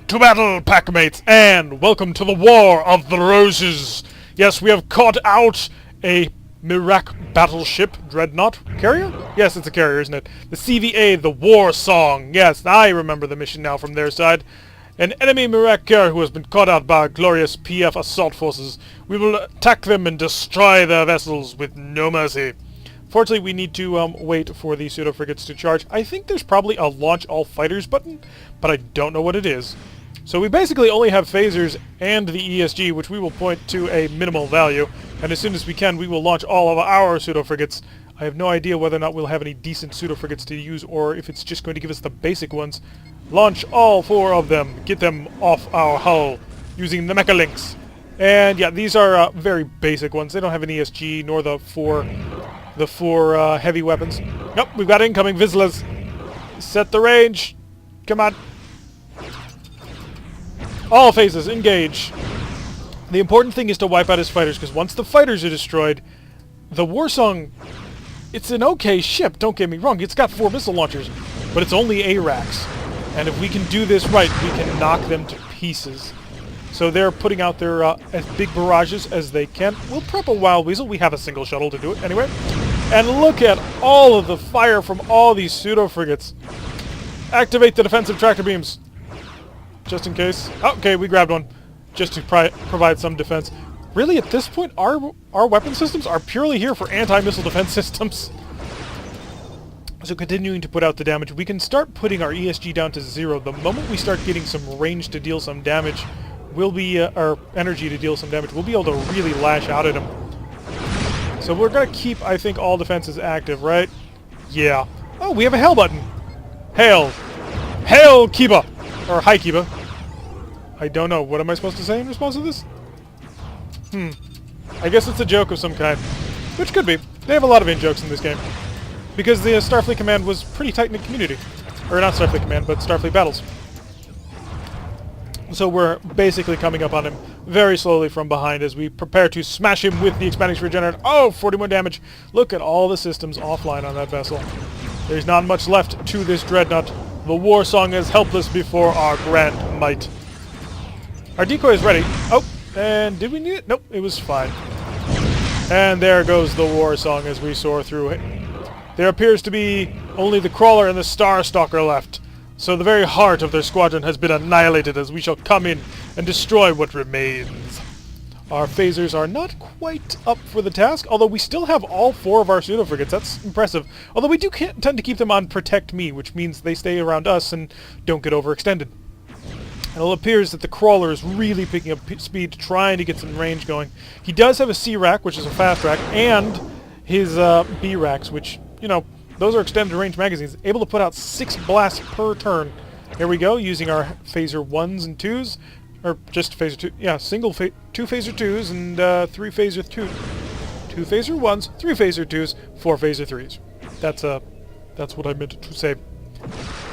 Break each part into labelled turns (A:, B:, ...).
A: To battle, packmates, and welcome to the War of the Roses! Yes, we have caught out a Mirak battleship, Dreadnought carrier? Yes, it's a carrier, isn't it? The CVA, the War Song. Yes, I remember the mission now from their side. An enemy Mirak Carrier who has been caught out by our glorious PF assault forces. We will attack them and destroy their vessels with no mercy. Fortunately, we need to wait for the pseudo frigates to charge. I think there's probably a launch all fighters button, but I don't know what it is. So we basically only have phasers and the ESG, which we will point to a minimal value, and as soon as we can, we will launch all of our pseudo frigates. I have no idea whether or not we'll have any decent pseudo frigates to use, or if it's just going to give us the basic ones. Launch all 4 of them. Get them off our hull using the mecha links. And yeah, these are very basic ones. They don't have an ESG nor the four heavy weapons. Nope, we've got incoming Vizslas. Set the range. Come on. All phases, engage. The important thing is to wipe out his fighters, because once the fighters are destroyed, the War Song, it's an okay ship, don't get me wrong. It's got 4 missile launchers, but it's only ARACs. And if we can do this right, we can knock them to pieces. So they're putting out their as big barrages as they can. We'll prep a Wild Weasel. We have a single shuttle to do it anyway. And look at all of the fire from all these pseudo frigates. Activate the defensive tractor beams. Just in case. Okay, we grabbed one. Just to provide some defense. Really, at this point, our weapon systems are purely here for anti-missile defense systems. So continuing to put out the damage, we can start putting our ESG down to 0. The moment we start getting some range to deal some damage, we'll be, our energy to deal some damage, we'll be able to really lash out at them. So we're going to keep, I think, all defenses active, right? Yeah. Oh, we have a hail button. Hail. Hail, Kiba. Or hi, Kiba. I don't know. What am I supposed to say in response to this? I guess it's a joke of some kind. Which could be. They have a lot of in-jokes in this game. Because the Starfleet Command was pretty tight-knit community. Or not Starfleet Command, but Starfleet Battles. So we're basically coming up on him very slowly from behind as we prepare to smash him with the expanding regenerator. Oh, 41 damage. Look at all the systems offline on that vessel. There's not much left to this dreadnought. The War Song is helpless before our grand might. Our decoy is ready. Oh, and did we need it? Nope, it was fine. And there goes the War Song as we soar through it. There appears to be only the Crawler and the Star Stalker left. So the very heart of their squadron has been annihilated as we shall come in and destroy what remains. Our phasers are not quite up for the task, although we still have all 4 of our pseudo frigates. That's impressive. Although we do tend to keep them on Protect Me, which means they stay around us and don't get overextended. And it appears that the Crawler is really picking up speed, trying to get some range going. He does have a C-Rack, which is a fast rack, and his B-Racks, which, you know, those are extended range magazines, able to put out 6 blasts per turn. Here we go, using our phaser 1s and 2s, or just phaser 2, yeah, 2 phaser 2s and 3 phaser 2. 2 phaser 1s, 3 phaser 2s, 4 phaser 3s. That's what I meant to say.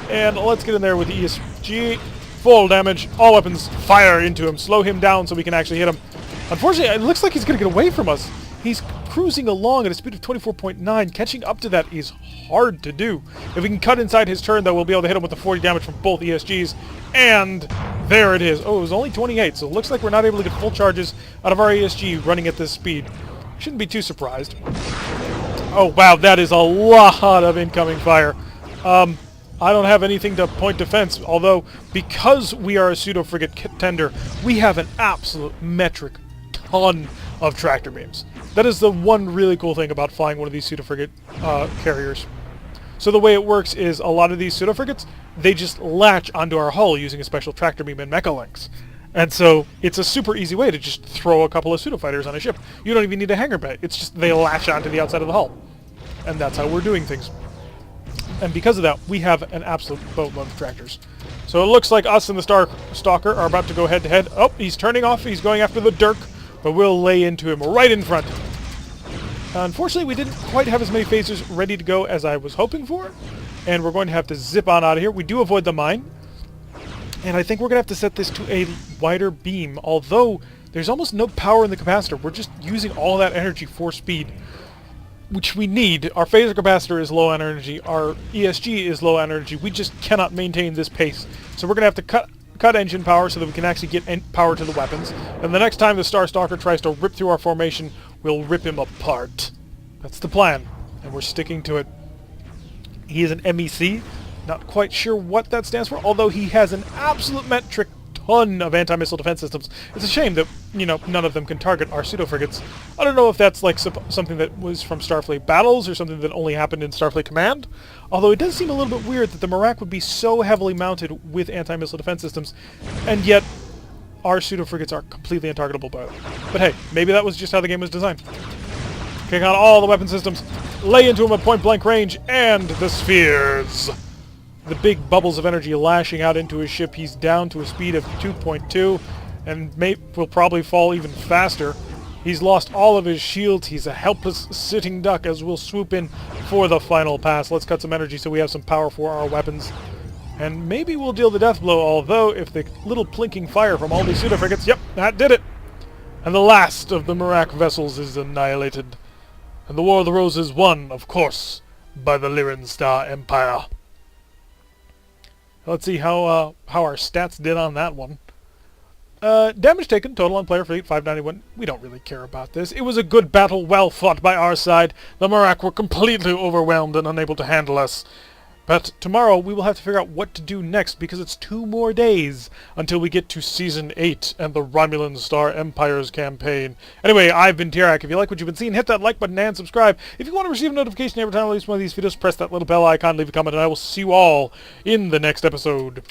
A: And let's get in there with the ESG. Full damage, all weapons fire into him, slow him down so we can actually hit him. Unfortunately, it looks like he's going to get away from us. He's cruising along at a speed of 24.9. Catching up to that is hard to do. If we can cut inside his turn, though, we'll be able to hit him with the 40 damage from both ESGs. And there it is. Oh, it was only 28, so it looks like we're not able to get full charges out of our ESG running at this speed. Shouldn't be too surprised. Oh, wow, that is a lot of incoming fire. I don't have anything to point defense, although because we are a pseudo-frigate tender, we have an absolute metric ton of tractor beams. That is the one really cool thing about flying one of these pseudo-frigate carriers. So the way it works is a lot of these pseudo-frigates, they just latch onto our hull using a special tractor beam and mecha links. And so it's a super easy way to just throw a couple of pseudo-fighters on a ship. You don't even need a hangar bay. It's just they latch onto the outside of the hull. And that's how we're doing things. And because of that, we have an absolute boatload of tractors. So it looks like us and the Star Stalker are about to go head-to-head. Oh, he's turning off. He's going after the Dirk. But we'll lay into him right in front. Unfortunately, we didn't quite have as many phasers ready to go as I was hoping for. And we're going to have to zip on out of here. We do avoid the mine. And I think we're going to have to set this to a wider beam. Although, there's almost no power in the capacitor. We're just using all that energy for speed. which we need. Our phaser capacitor is low on energy. Our ESG is low on energy. We just cannot maintain this pace. So we're going to have to cut engine power so that we can actually get power to the weapons. And the next time the Star Stalker tries to rip through our formation, we'll rip him apart. That's the plan, and we're sticking to it. He is an MEC. Not quite sure what that stands for, although he has an absolute metric ton of anti-missile defense systems. It's a shame that, you know, none of them can target our pseudo-frigates. I don't know if that's like something that was from Starfleet battles or something that only happened in Starfleet Command, although it does seem a little bit weird that the Mirak would be so heavily mounted with anti-missile defense systems, and yet our pseudo-frigates are completely untargetable by them. But hey, maybe that was just how the game was designed. Kick out all the weapon systems, lay into them at point-blank range, and the spheres! The big bubbles of energy lashing out into his ship. He's down to a speed of 2.2 and will probably fall even faster. He's lost all of his shields. He's a helpless sitting duck as we'll swoop in for the final pass. Let's cut some energy so we have some power for our weapons. And maybe we'll deal the death blow, although if the little plinking fire from all these pseudo-frigates, yep, that did it. And the last of the Mirak vessels is annihilated. And the War of the Roses won, of course, by the Lyran Star Empire. Let's see how our stats did on that one. Damage taken, total on player fleet, 591. We don't really care about this. It was a good battle, well fought by our side. The Mirak were completely overwhelmed and unable to handle us. But tomorrow we will have to figure out what to do next, because it's 2 more days until we get to Season 8 and the Romulan Star Empire's campaign. Anyway, I've been Mirak. If you like what you've been seeing, hit that like button and subscribe. If you want to receive a notification every time I release one of these videos, press that little bell icon, leave a comment, and I will see you all in the next episode.